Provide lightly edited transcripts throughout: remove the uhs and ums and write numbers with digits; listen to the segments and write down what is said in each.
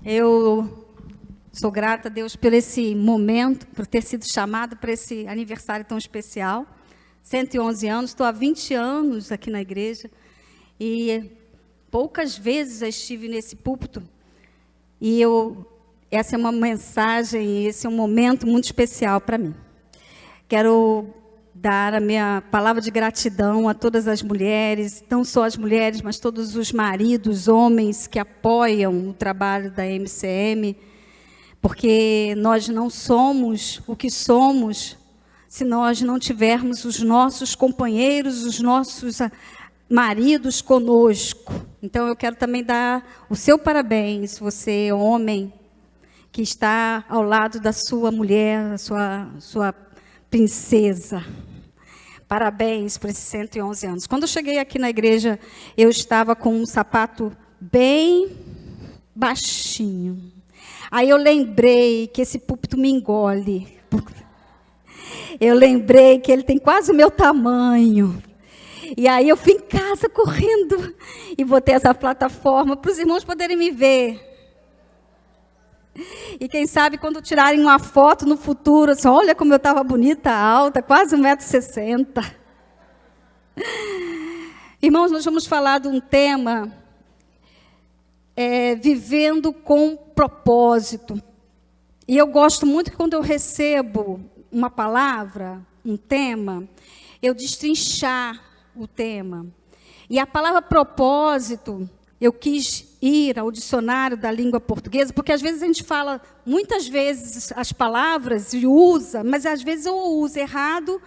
Eu sou grata a Deus por esse momento, por ter sido chamada para esse aniversário tão especial. 111 anos, estou há 20 anos aqui na igreja e poucas vezes já estive nesse púlpito. E essa é uma mensagem, esse é um momento muito especial para mim. Quero dar a minha palavra de gratidão a todas as mulheres, não só as mulheres, mas todos os maridos, homens que apoiam o trabalho da MCM, porque nós não somos o que somos se nós não tivermos os nossos companheiros, os nossos maridos conosco. Então, eu quero também dar o seu parabéns, você, homem, que está ao lado da sua mulher, a sua princesa. Parabéns por esses 111 anos. Quando eu cheguei aqui na igreja, eu estava com um sapato bem baixinho. Aí eu lembrei que esse púlpito me engole. Eu lembrei que ele tem quase o meu tamanho. E aí eu fui em casa correndo e botei essa plataforma para os irmãos poderem me ver. E quem sabe quando tirarem uma foto no futuro, assim, olha como eu estava bonita, alta, quase 1,60 m. Irmãos, nós vamos falar de um tema, vivendo com propósito. E eu gosto muito que quando eu recebo uma palavra, um tema, eu destrinchar o tema. E a palavra propósito, eu quis ir ao dicionário da língua portuguesa, porque às vezes a gente fala muitas vezes as palavras e usa, mas às vezes ou usa errado,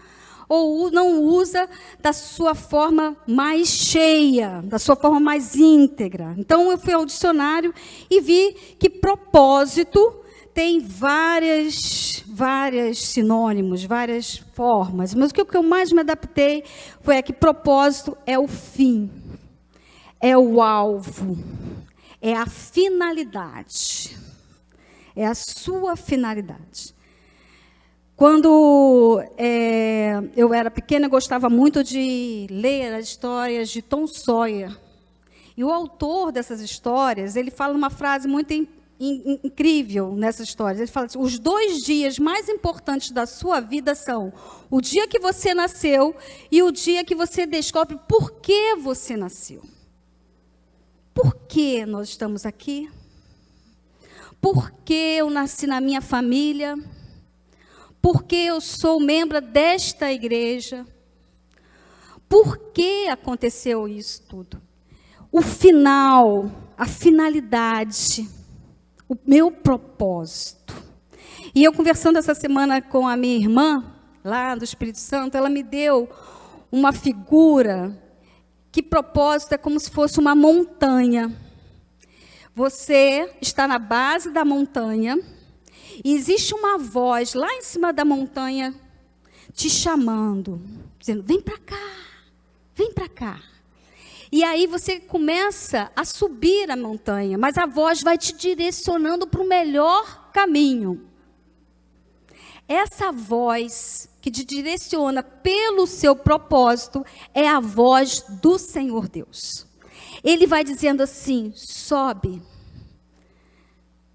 ou não usa da sua forma mais cheia, da sua forma mais íntegra. Então, eu fui ao dicionário e vi que propósito tem vários sinônimos, várias formas. Mas o que eu mais me adaptei foi que propósito é o fim, é o alvo, é a finalidade, é a sua finalidade. Quando eu era pequena, eu gostava muito de ler as histórias de Tom Sawyer. E o autor dessas histórias, ele fala uma frase muito incrível nessas histórias. Ele fala assim: os 2 dias mais importantes da sua vida são o dia que você nasceu e o dia que você descobre por que você nasceu. Por que nós estamos aqui? Por que eu nasci na minha família? Por que eu sou membro desta igreja? Por que aconteceu isso tudo? O final, a finalidade, o meu propósito. E eu conversando essa semana com a minha irmã, lá do Espírito Santo, ela me deu uma figura que propósito é como se fosse uma montanha. Você está na base da montanha e existe uma voz lá em cima da montanha te chamando, dizendo: vem para cá, vem para cá. E aí você começa a subir a montanha, mas a voz vai te direcionando para o melhor caminho. Essa voz que te direciona pelo seu propósito é a voz do Senhor Deus. Ele vai dizendo assim: sobe.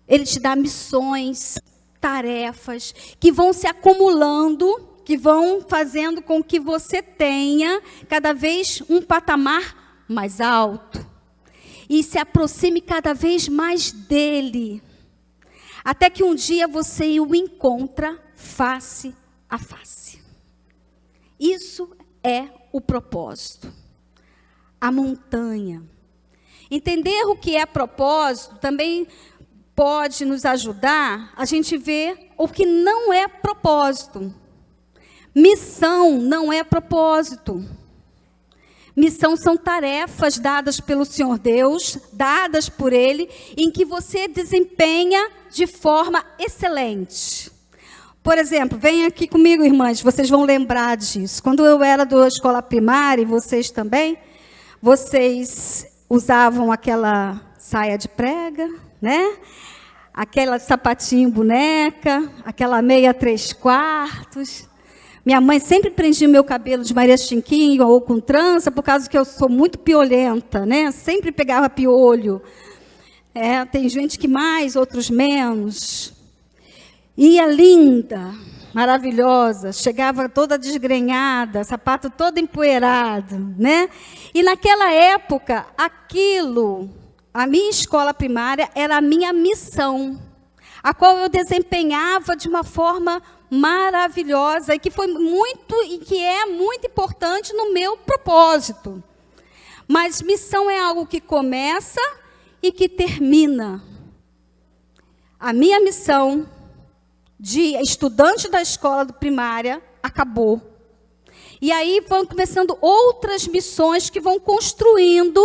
Ele te dá missões, tarefas, que vão se acumulando, que vão fazendo com que você tenha cada vez um patamar mais alto. E se aproxime cada vez mais dele. Até que um dia você o encontra face a face. Isso é o propósito. A montanha. Entender o que é propósito também pode nos ajudar a gente ver o que não é propósito. Missão não é propósito. Missão são tarefas dadas pelo Senhor Deus, dadas por Ele, em que você desempenha de forma excelente. Por exemplo, vem aqui comigo, irmãs, vocês vão lembrar disso. Quando eu era da escola primária, e vocês também, vocês usavam aquela saia de prega, né? Aquela sapatinho boneca, aquela meia 3/4. Minha mãe sempre prendia o meu cabelo de Maria Chinquinho ou com trança, por causa que eu sou muito piolenta, né? Sempre pegava piolho. Tem gente que mais, outros menos. Ia linda, maravilhosa, chegava toda desgrenhada, sapato todo empoeirado, né? E naquela época, a minha escola primária era a minha missão, a qual eu desempenhava de uma forma maravilhosa e que é muito importante no meu propósito. Mas missão é algo que começa e que termina. A minha missão de estudante da escola primária acabou. E aí vão começando outras missões que vão construindo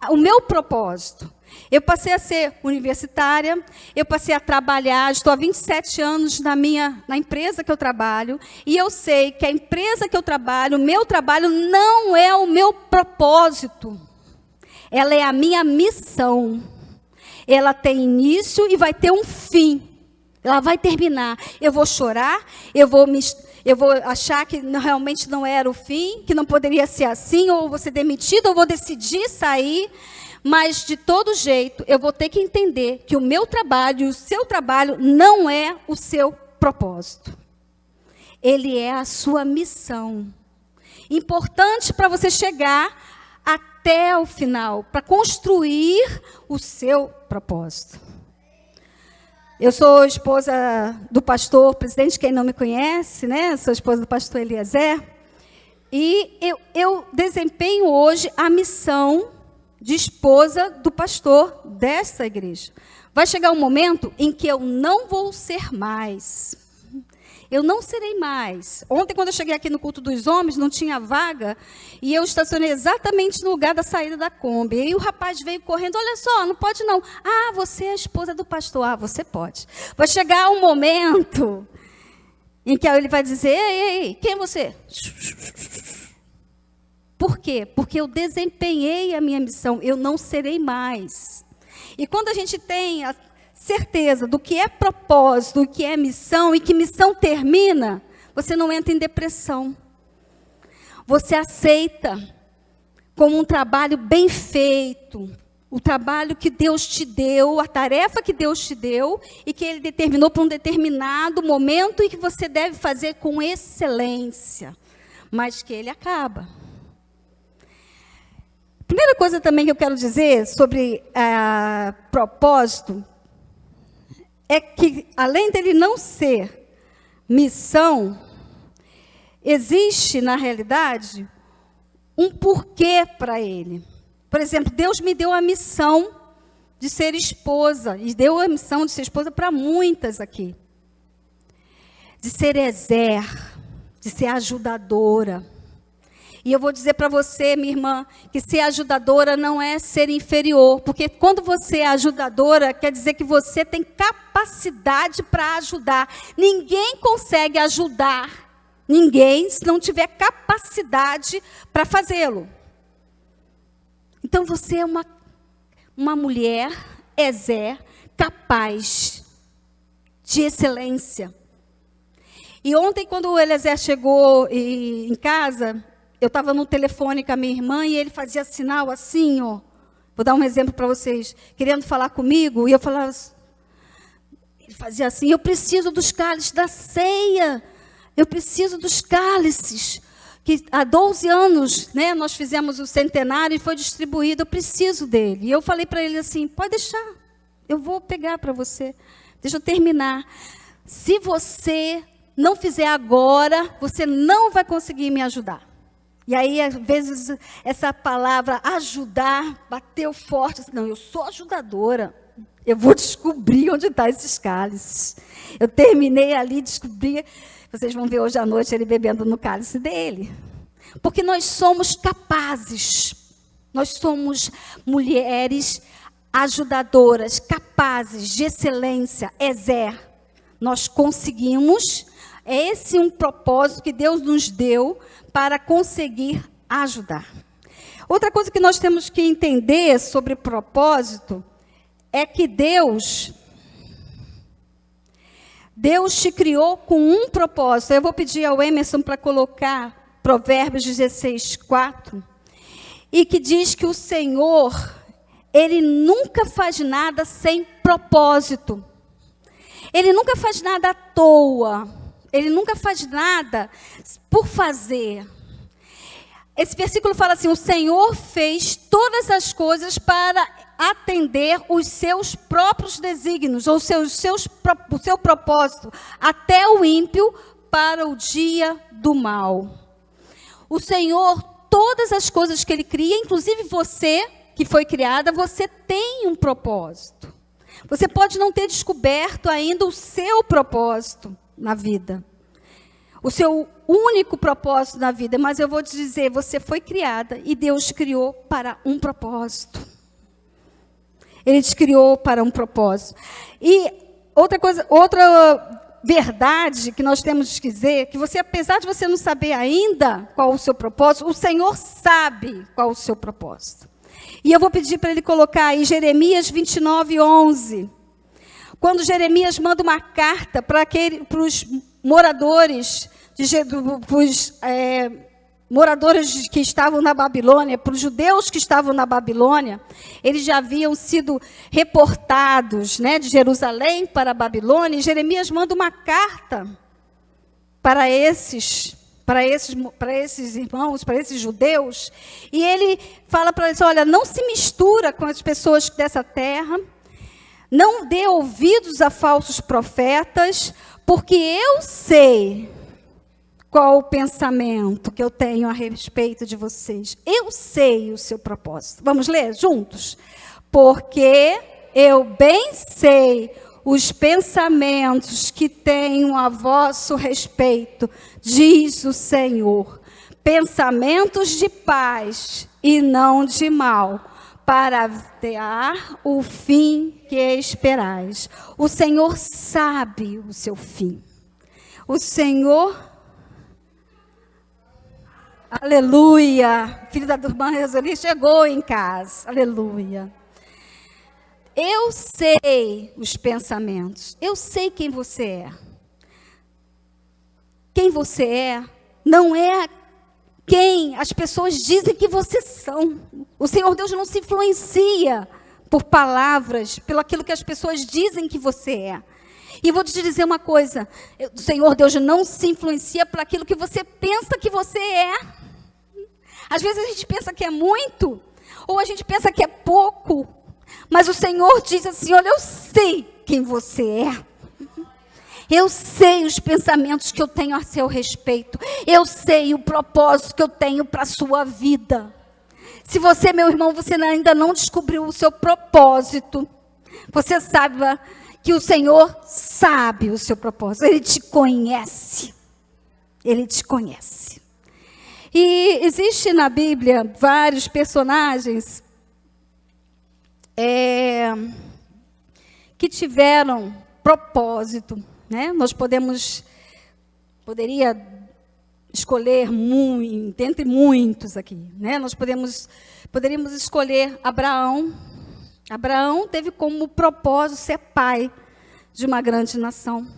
o meu propósito. Eu passei a ser universitária, eu passei a trabalhar, estou há 27 anos na empresa que eu trabalho, e eu sei que a empresa que eu trabalho, o meu trabalho não é o meu propósito. Ela é a minha missão. Ela tem início e vai ter um fim. Ela vai terminar. Eu vou chorar, eu vou achar que realmente não era o fim, que não poderia ser assim, ou vou ser demitida, ou vou decidir sair. Mas, de todo jeito, eu vou ter que entender que o meu trabalho e o seu trabalho não é o seu propósito. Ele é a sua missão. Importante para você chegar até o final, para construir o seu propósito. Eu sou esposa do pastor, presidente, quem não me conhece, né? Sou esposa do pastor Eliezer. E eu desempenho hoje a missão de esposa do pastor dessa igreja. Vai chegar um momento em que eu não vou ser mais. Eu não serei mais. Ontem, quando eu cheguei aqui no culto dos homens, não tinha vaga, e eu estacionei exatamente no lugar da saída da Kombi. E aí o rapaz veio correndo, olha só, não pode não. Ah, você é a esposa do pastor. Ah, você pode. Vai chegar um momento em que ele vai dizer, ei, quem é você? Por quê? Porque eu desempenhei a minha missão, eu não serei mais. E quando a gente tem a certeza do que é propósito, do que é missão, e que missão termina, você não entra em depressão. Você aceita como um trabalho bem feito, o trabalho que Deus te deu, a tarefa que Deus te deu, e que Ele determinou para um determinado momento, e que você deve fazer com excelência, mas que ele acaba. Primeira coisa também que eu quero dizer sobre propósito é que, além dele não ser missão, existe, na realidade, um porquê para ele. Por exemplo, Deus me deu a missão de ser esposa, e deu a missão de ser esposa para muitas aqui. De ser Ezer, de ser ajudadora. E eu vou dizer para você, minha irmã, que ser ajudadora não é ser inferior. Porque quando você é ajudadora, quer dizer que você tem capacidade para ajudar. Ninguém consegue ajudar ninguém se não tiver capacidade para fazê-lo. Então você é uma mulher, Ezer, capaz de excelência. E ontem, quando o Eliezer chegou em casa, eu estava no telefone com a minha irmã e ele fazia sinal assim, ó. Vou dar um exemplo para vocês. Querendo falar comigo, e eu falava, ele fazia assim, eu preciso dos cálices da ceia. Eu preciso dos cálices. Que há 12 anos, né, nós fizemos o centenário e foi distribuído, eu preciso dele. E eu falei para ele assim, pode deixar, eu vou pegar para você. Deixa eu terminar. Se você não fizer agora, você não vai conseguir me ajudar. E aí, às vezes, essa palavra ajudar bateu forte. Não, eu sou ajudadora. Eu vou descobrir onde estão esses cálices. Eu terminei ali, descobri. Vocês vão ver hoje à noite ele bebendo no cálice dele. Porque nós somos capazes. Nós somos mulheres ajudadoras, capazes, de excelência, Ezer. Nós conseguimos. É esse um propósito que Deus nos deu para conseguir ajudar. Outra coisa que nós temos que entender sobre propósito é que Deus te criou com um propósito. Eu vou pedir ao Emerson para colocar Provérbios 16:4, e que diz que o Senhor ele nunca faz nada sem propósito. Ele nunca faz nada à toa. Ele nunca faz nada por fazer. Esse versículo fala assim: o Senhor fez todas as coisas para atender os seus próprios desígnios, ou o seu propósito, até o ímpio para o dia do mal. O Senhor, todas as coisas que Ele cria, inclusive você, que foi criada, você tem um propósito. Você pode não ter descoberto ainda o seu propósito na vida. O seu único propósito na vida. Mas eu vou te dizer, você foi criada e Deus te criou para um propósito. Ele te criou para um propósito. E outra verdade que nós temos que dizer, que você, apesar de você não saber ainda qual o seu propósito, o Senhor sabe qual o seu propósito. E eu vou pedir para ele colocar aí Jeremias 29:11. Quando Jeremias manda uma carta para os moradores, moradores que estavam na Babilônia, para os judeus que estavam na Babilônia, eles já haviam sido reportados, né, de Jerusalém para a Babilônia, e Jeremias manda uma carta para esses irmãos, para esses judeus, e ele fala para eles: olha, não se mistura com as pessoas dessa terra, não dê ouvidos a falsos profetas, porque eu sei qual o pensamento que eu tenho a respeito de vocês. Eu sei o seu propósito. Vamos ler juntos? Porque eu bem sei os pensamentos que tenho a vosso respeito, diz o Senhor. Pensamentos de paz e não de mal, para dar o fim que esperais. O Senhor sabe o seu fim. O Senhor... Aleluia. Filho da irmã Roseli chegou em casa. Aleluia. Eu sei os pensamentos. Eu sei quem você é. Quem você é não é quem as pessoas dizem que você são. O Senhor Deus não se influencia por palavras, pelo aquilo que as pessoas dizem que você é. E vou te dizer uma coisa: o Senhor Deus não se influencia por aquilo que você pensa que você é. Às vezes a gente pensa que é muito, ou a gente pensa que é pouco, mas o Senhor diz assim: olha, eu sei quem você é. Eu sei os pensamentos que eu tenho a seu respeito. Eu sei o propósito que eu tenho para a sua vida. Se você, meu irmão, você ainda não descobriu o seu propósito, você saiba que o Senhor sabe o seu propósito. Ele te conhece. Ele te conhece. E existe na Bíblia vários personagens que tiveram propósito, né? Nós poderia escolher dentre muitos aqui, né? Nós poderíamos escolher Abraão. Abraão teve como propósito ser pai de uma grande nação.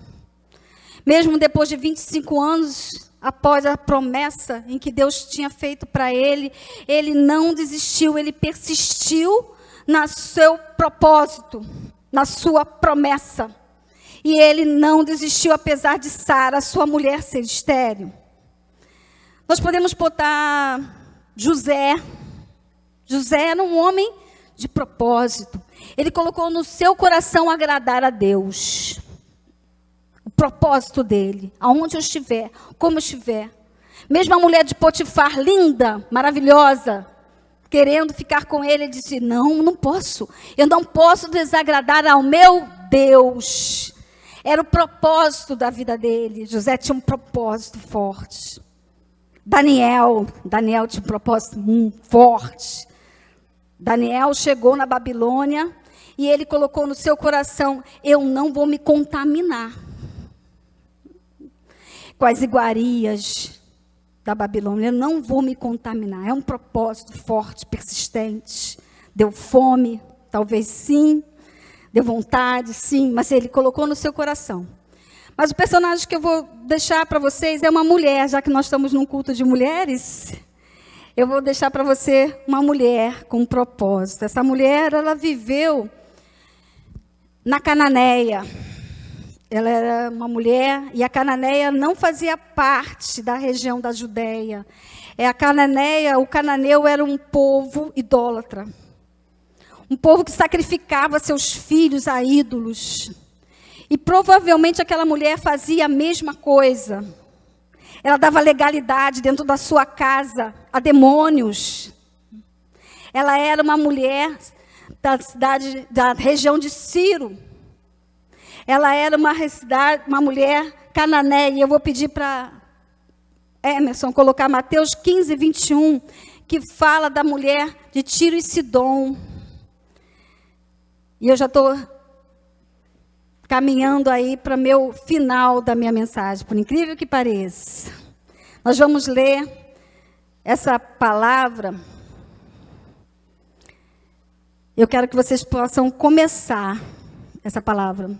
Mesmo depois de 25 anos, após a promessa em que Deus tinha feito para ele, ele não desistiu, ele persistiu no seu propósito, na sua promessa. E ele não desistiu, apesar de Sara, sua mulher, ser estéril. Nós podemos botar José. José era um homem de propósito. Ele colocou no seu coração agradar a Deus. O propósito dele, aonde eu estiver, como eu estiver. Mesmo a mulher de Potifar, linda, maravilhosa, querendo ficar com ele, ele disse: não posso. Eu não posso desagradar ao meu Deus. Era o propósito da vida dele. José tinha um propósito forte. Daniel tinha um propósito forte. Daniel chegou na Babilônia e ele colocou no seu coração: eu não vou me contaminar com as iguarias da Babilônia, eu não vou me contaminar. É um propósito forte, persistente. Deu fome, talvez sim. Deu vontade, sim, mas ele colocou no seu coração. Mas o personagem que eu vou deixar para vocês é uma mulher, já que nós estamos num culto de mulheres. Eu vou deixar para você uma mulher com um propósito. Essa mulher, ela viveu na Cananéia. Ela era uma mulher, e a Cananéia não fazia parte da região da Judéia. A Cananéia, o cananeu era um povo idólatra. Um povo que sacrificava seus filhos a ídolos. E provavelmente aquela mulher fazia a mesma coisa. Ela dava legalidade dentro da sua casa a demônios. Ela era uma mulher da cidade, da região de Ciro. Ela era uma mulher cananeia. E eu vou pedir para Emerson colocar Mateus 15, 21, que fala da mulher de Tiro e Sidom. E eu já estou caminhando aí para o meu final da minha mensagem, por incrível que pareça. Nós vamos ler essa palavra. Eu quero que vocês possam começar essa palavra,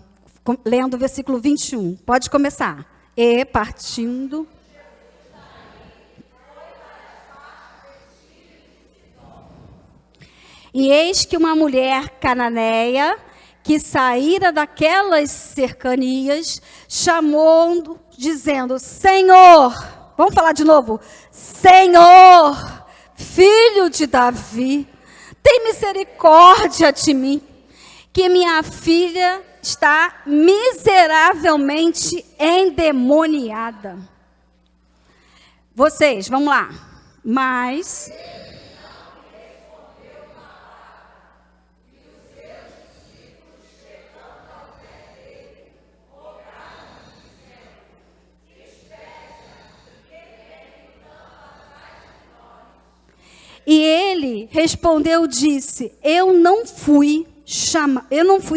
lendo o versículo 21. Pode começar. E partindo... E eis que uma mulher cananeia, que saíra daquelas cercanias, chamou, dizendo, Senhor, vamos falar de novo, Senhor, filho de Davi, tem misericórdia de mim, que minha filha está miseravelmente endemoniada. Vocês, vamos lá. Mas... E ele respondeu, disse, eu não fui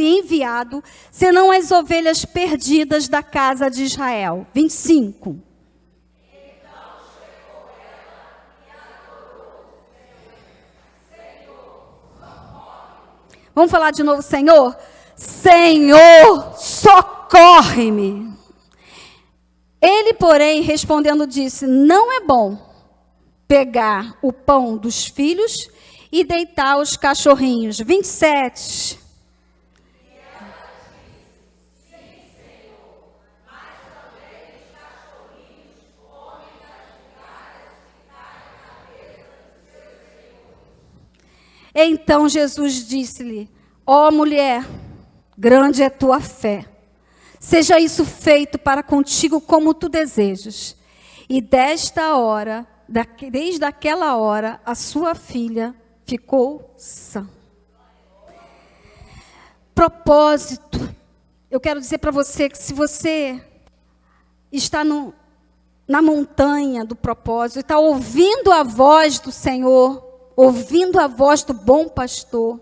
enviado, senão as ovelhas perdidas da casa de Israel. 25. Então chegou ela e adorou, Senhor, socorre-me. Vamos falar de novo, Senhor? Senhor, socorre-me. Ele, porém, respondendo, disse, não é bom pegar o pão dos filhos e deitar os cachorrinhos. 27. E ela disse, sim, Senhor, mas também os cachorrinhos comem das migalhas que caem na mesa do seu Senhor. Então Jesus disse-lhe, ó mulher, grande é tua fé. Seja isso feito para contigo como tu desejas. E desde aquela hora, a sua filha ficou sã. Propósito. Eu quero dizer para você que se você está na montanha do propósito, está ouvindo a voz do Senhor, ouvindo a voz do bom pastor,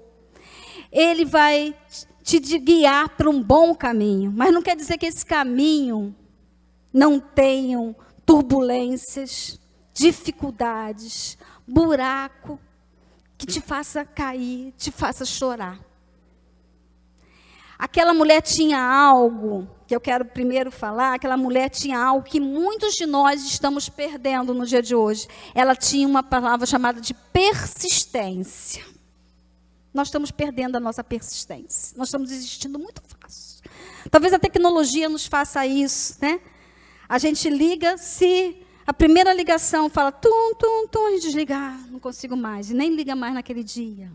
Ele vai te guiar para um bom caminho. Mas não quer dizer que esse caminho não tenha turbulências, dificuldades, buraco, que te faça cair, te faça chorar. Aquela mulher tinha algo, que eu quero primeiro falar, aquela mulher tinha algo que muitos de nós estamos perdendo no dia de hoje. Ela tinha uma palavra chamada de persistência. Nós estamos perdendo a nossa persistência. Nós estamos desistindo muito fácil. Talvez a tecnologia nos faça isso, né? A gente liga, se a primeira ligação fala, tum, tum, tum, a gente desliga, não consigo mais, e nem liga mais naquele dia.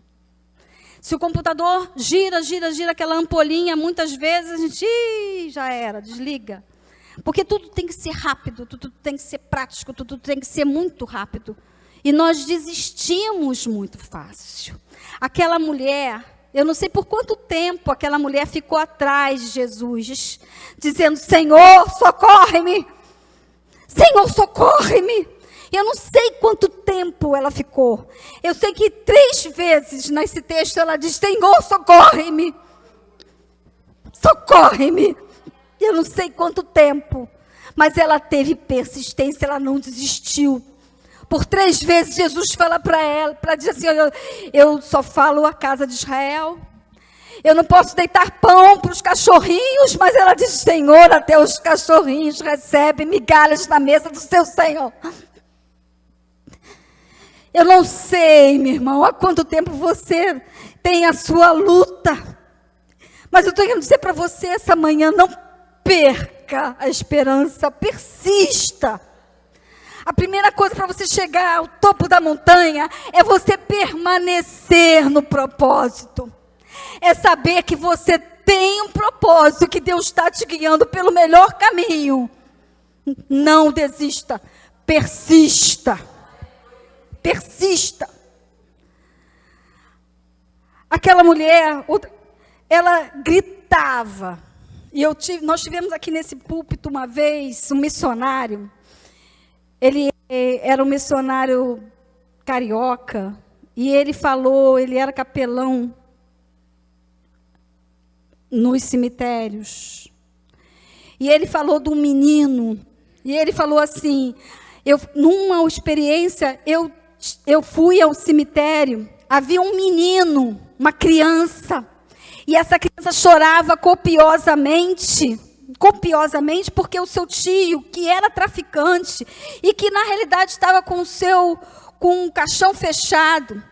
Se o computador gira aquela ampolinha, muitas vezes a gente, já era, desliga. Porque tudo tem que ser rápido, tudo tem que ser prático, tudo tem que ser muito rápido. E nós desistimos muito fácil. Aquela mulher, eu não sei por quanto tempo aquela mulher ficou atrás de Jesus, dizendo, Senhor, socorre-me. Senhor, socorre-me. Eu não sei quanto tempo ela ficou. Eu sei que 3 vezes nesse texto ela diz, Senhor, socorre-me. Socorre-me. Eu não sei quanto tempo. Mas ela teve persistência, ela não desistiu. Por 3 vezes Jesus fala para ela, para dizer assim, eu só falo a casa de Israel. Eu não posso deitar pão para os cachorrinhos, mas ela diz, Senhor, até os cachorrinhos recebem migalhas na mesa do seu Senhor. Eu não sei, meu irmão, há quanto tempo você tem a sua luta. Mas eu estou querendo dizer para você essa manhã, não perca a esperança, persista. A primeira coisa para você chegar ao topo da montanha é você permanecer no propósito. É saber que você tem um propósito, que Deus está te guiando pelo melhor caminho. Não desista, persista. Persista. Aquela mulher, ela gritava. E nós tivemos aqui nesse púlpito uma vez um missionário. Ele era um missionário carioca. E ele falou, ele era capelão nos cemitérios. E ele falou de um menino. E ele falou assim, numa experiência, eu fui ao cemitério, havia um menino, uma criança, e essa criança chorava copiosamente, porque o seu tio, que era traficante, e que na realidade estava com um caixão fechado,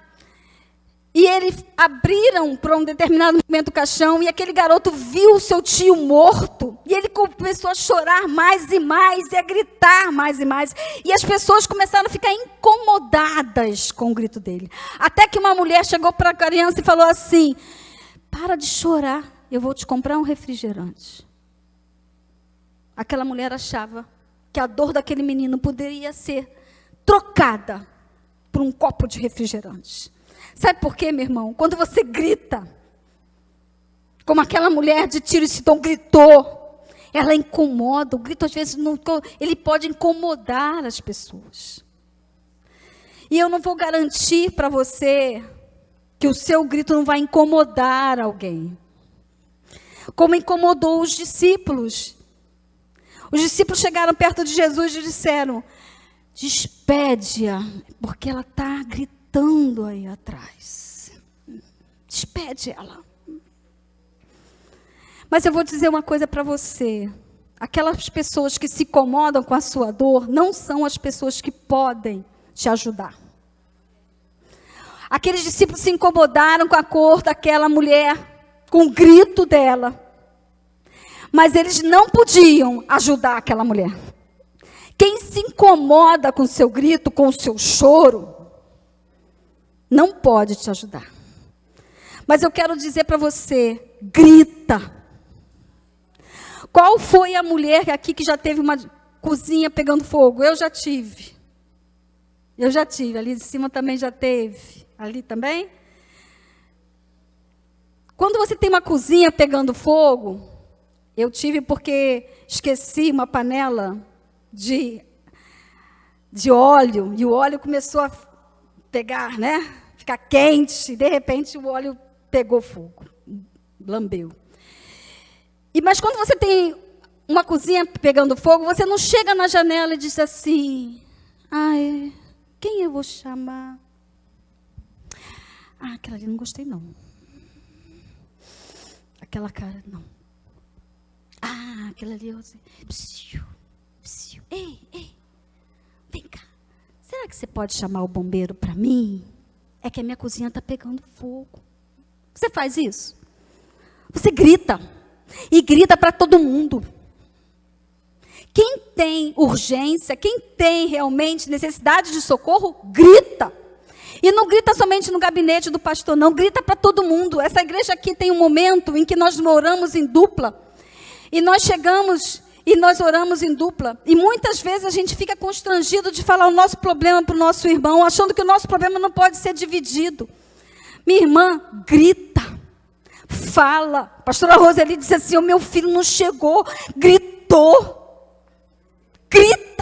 e eles abriram para um determinado momento o caixão, e aquele garoto viu o seu tio morto, e ele começou a chorar mais e mais, e a gritar mais e mais, e as pessoas começaram a ficar incomodadas com o grito dele. Até que uma mulher chegou para a criança e falou assim, para de chorar, eu vou te comprar um refrigerante. Aquela mulher achava que a dor daquele menino poderia ser trocada por um copo de refrigerante. Sabe por quê, meu irmão? Quando você grita, como aquela mulher de Tiro e Sidom gritou, ela incomoda. O grito, às vezes, ele pode incomodar as pessoas. E eu não vou garantir para você que o seu grito não vai incomodar alguém. Como incomodou os discípulos. Os discípulos chegaram perto de Jesus e disseram, despede-a, porque ela está gritando aí atrás. Despede ela. Mas eu vou dizer uma coisa para você. Aquelas pessoas que se incomodam com a sua dor não são as pessoas que podem te ajudar. Aqueles discípulos se incomodaram com a cor daquela mulher, com o grito dela. Mas eles não podiam ajudar aquela mulher. Quem se incomoda com o seu grito, com o seu choro, não pode te ajudar. Mas eu quero dizer para você, grita. Qual foi a mulher aqui que já teve uma cozinha pegando fogo? Eu já tive. Ali de cima também já teve. Ali também? Quando você tem uma cozinha pegando fogo, eu tive porque esqueci uma panela de óleo, e o óleo começou a pegar, né? Ficar quente, e de repente o óleo pegou fogo, lambeu. Mas quando você tem uma cozinha pegando fogo, você não chega na janela e diz assim, ai, quem eu vou chamar? Ah, aquela ali não gostei não. Aquela cara, não. Ah, aquela ali eu sei. Ei, vem cá. Será que você pode chamar o bombeiro para mim? É que a minha cozinha está pegando fogo. Você faz isso? Você grita. E grita para todo mundo. Quem tem urgência, quem tem realmente necessidade de socorro, grita. E não grita somente no gabinete do pastor, não. Grita para todo mundo. Essa igreja aqui tem um momento em que nós oramos em dupla. E nós chegamos e nós oramos em dupla. E muitas vezes a gente fica constrangido de falar o nosso problema para o nosso irmão, achando que o nosso problema não pode ser dividido. Minha irmã, grita, fala. A pastora Roseli disse assim, o meu filho não chegou, gritou. Grita.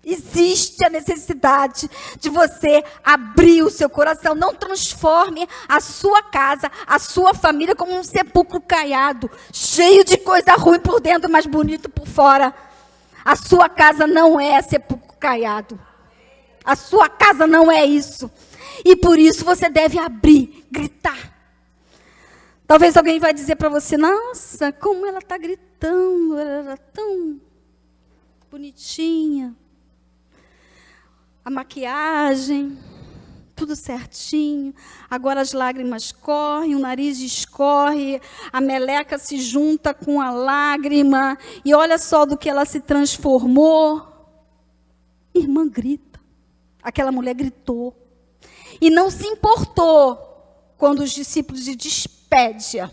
Existe a necessidade de você abrir o seu coração. Não transforme a sua casa, a sua família como um sepulcro caiado, cheio de coisa ruim por dentro, mas bonito por fora. A sua casa não é sepulcro caiado. A sua casa não é isso. E por isso você deve abrir, gritar. Talvez alguém vai dizer para você, nossa, como ela está gritando, ela era tão bonitinha. A maquiagem, tudo certinho. Agora as lágrimas correm, o nariz escorre, a meleca se junta com a lágrima, e olha só do que ela se transformou. Irmã grita. Aquela mulher gritou. E não se importou quando os discípulos de despede-a.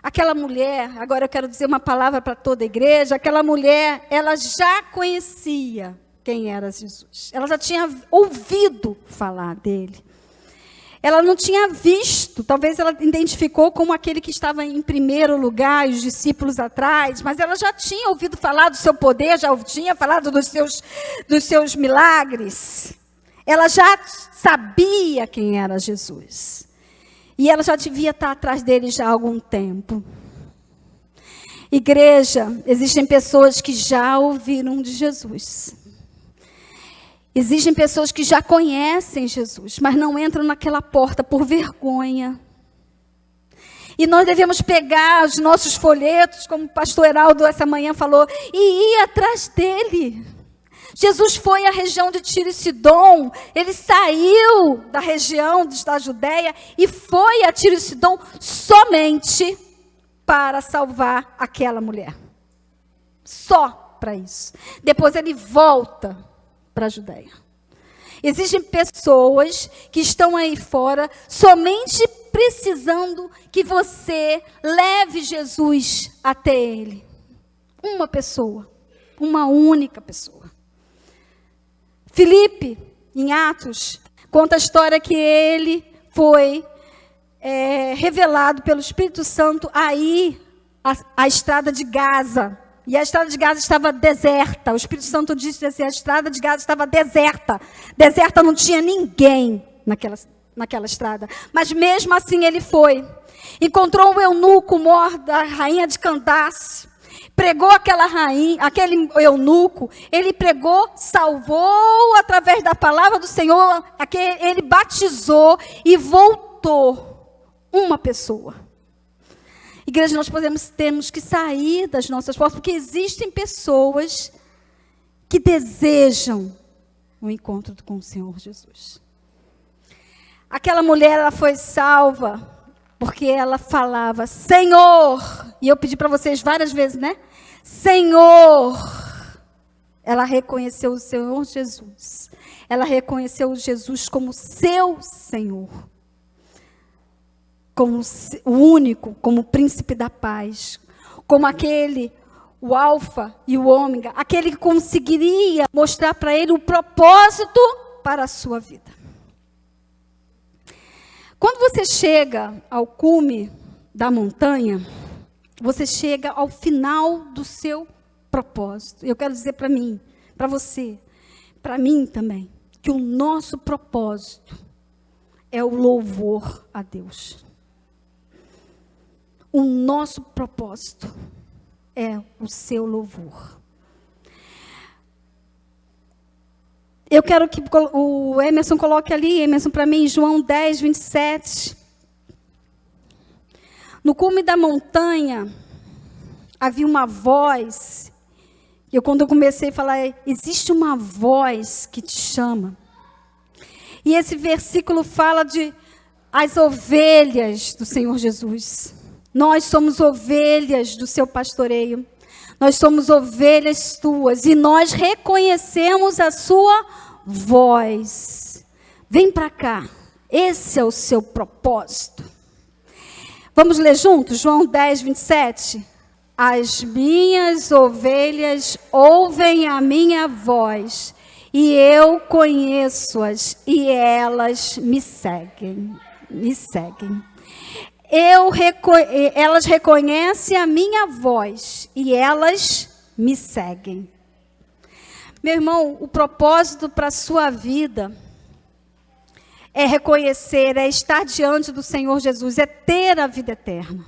Aquela mulher, agora eu quero dizer uma palavra para toda a igreja, aquela mulher, ela já conhecia quem era Jesus. Ela já tinha ouvido falar dele. Ela não tinha visto, talvez ela identificou como aquele que estava em primeiro lugar, os discípulos atrás, mas ela já tinha ouvido falar do seu poder, já tinha falado dos seus milagres. Ela já sabia quem era Jesus. E ela já devia estar atrás dele já há algum tempo. Igreja, existem pessoas que já ouviram de Jesus. Existem pessoas que já conhecem Jesus, mas não entram naquela porta por vergonha. E nós devemos pegar os nossos folhetos, como o pastor Heraldo essa manhã falou, e ir atrás dele. Jesus foi à região de Tiro e Sidom, ele saiu da região da Judéia e foi a Tiro e Sidom somente para salvar aquela mulher. Só para isso. Depois ele volta para a Judéia. Existem pessoas que estão aí fora somente precisando que você leve Jesus até ele. Uma pessoa, uma única pessoa. Filipe, em Atos, conta a história que ele foi revelado pelo Espírito Santo aí a estrada de Gaza. E a estrada de Gaza estava deserta. O Espírito Santo disse assim, a estrada de Gaza estava deserta. Deserta, não tinha ninguém naquela estrada. Mas mesmo assim ele foi. Encontrou um eunuco mor da rainha de Candace. Pregou aquele eunuco, ele pregou, salvou através da palavra do Senhor, ele batizou e voltou uma pessoa. Igreja, nós temos que sair das nossas portas, porque existem pessoas que desejam o encontro com o Senhor Jesus. Aquela mulher, ela foi salva porque ela falava, Senhor, e eu pedi para vocês várias vezes, né? Senhor, ela reconheceu o Senhor Jesus. Ela reconheceu Jesus como seu Senhor. Como o único, como o príncipe da paz. Como o alfa e o ômega. Aquele que conseguiria mostrar para ele o propósito para a sua vida. Quando você chega ao cume da montanha, você chega ao final do seu propósito. Eu quero dizer para mim, para você, para mim também, que o nosso propósito é o louvor a Deus. O nosso propósito é o seu louvor. Eu quero que o Emerson coloque ali, Emerson, para mim, João 10, 27. No cume da montanha, havia uma voz. E quando eu comecei a falar, existe uma voz que te chama. E esse versículo fala de as ovelhas do Senhor Jesus. Nós somos ovelhas do seu pastoreio. Nós somos ovelhas tuas e nós reconhecemos a sua voz. Vem para cá. Esse é o seu propósito. Vamos ler juntos? João 10, 27. As minhas ovelhas ouvem a minha voz e eu conheço-as e elas me seguem. Me seguem. Elas reconhecem a minha voz e elas me seguem. Meu irmão, o propósito para a sua vida é reconhecer, é estar diante do Senhor Jesus, é ter a vida eterna.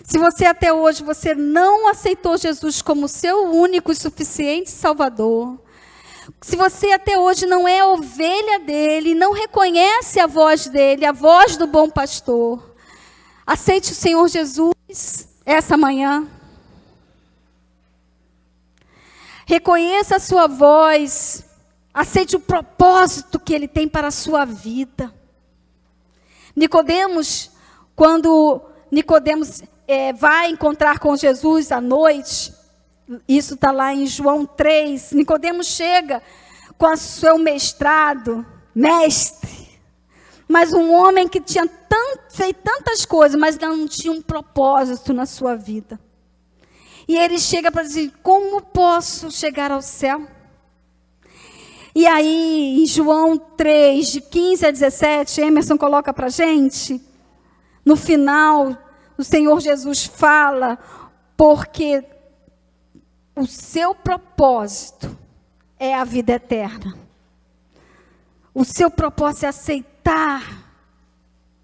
Se você até hoje você não aceitou Jesus como seu único e suficiente Salvador, se você até hoje não é ovelha dele, não reconhece a voz dele, a voz do bom pastor, aceite o Senhor Jesus essa manhã. Reconheça a sua voz Aceite o propósito que Ele tem para a sua vida. Nicodemos, quando Nicodemos vai encontrar com Jesus à noite, isso está lá em João 3, Nicodemos chega com o seu mestrado, mestre, mas um homem que tinha feito tantas coisas, mas não tinha um propósito na sua vida. E ele chega para dizer, como posso chegar ao céu? E aí, em João 3, de 15 a 17, Emerson coloca para a gente, no final, o Senhor Jesus fala, porque o seu propósito é a vida eterna. O seu propósito é aceitar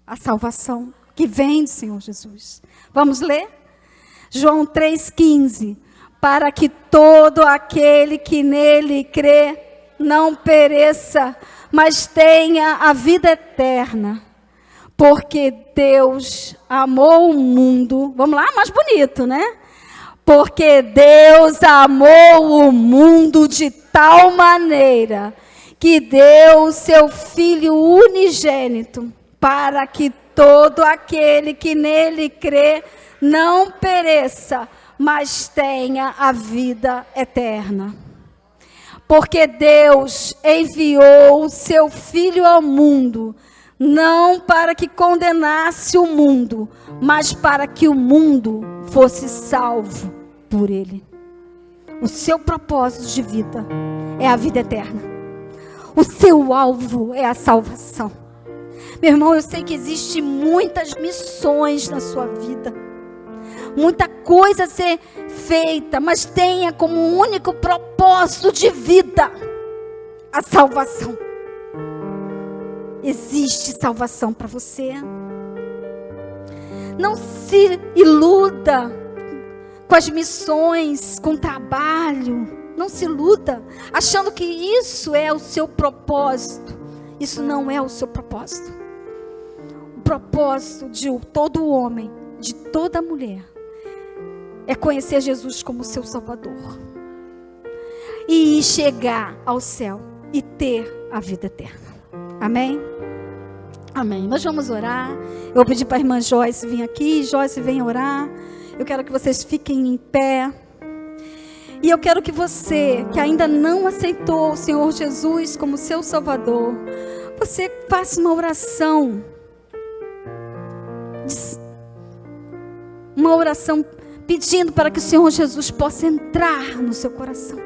a salvação que vem do Senhor Jesus. Vamos ler? João 3,15. Para que todo aquele que nele crê não pereça, mas tenha a vida eterna. Porque Deus amou o mundo. Vamos lá, mais bonito, né? Porque Deus amou o mundo de tal maneira que deu o seu Filho unigênito, para que todo aquele que nele crê não pereça, mas tenha a vida eterna. Porque Deus enviou o seu Filho ao mundo, não para que condenasse o mundo, mas para que o mundo fosse salvo por ele. O seu propósito de vida é a vida eterna. O seu alvo é a salvação. Meu irmão, eu sei que existem muitas missões na sua vida. Muita coisa a ser feita, mas tenha como único propósito de vida a salvação. Existe salvação para você. Não se iluda com as missões, com o trabalho. Não se iluda, achando que isso é o seu propósito. Isso não é o seu propósito. O propósito de todo homem, de toda mulher, é conhecer Jesus como seu Salvador. E chegar ao céu e ter a vida eterna. Amém? Amém. Nós vamos orar. Eu vou pedir para a irmã Joyce vir aqui. Joyce, vem orar. Eu quero que vocês fiquem em pé. E eu quero que você, que ainda não aceitou o Senhor Jesus como seu Salvador, você faça uma oração. Uma oração pedindo para que o Senhor Jesus possa entrar no seu coração.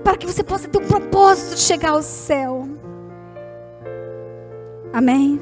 Para que você possa ter um propósito de chegar ao céu. Amém?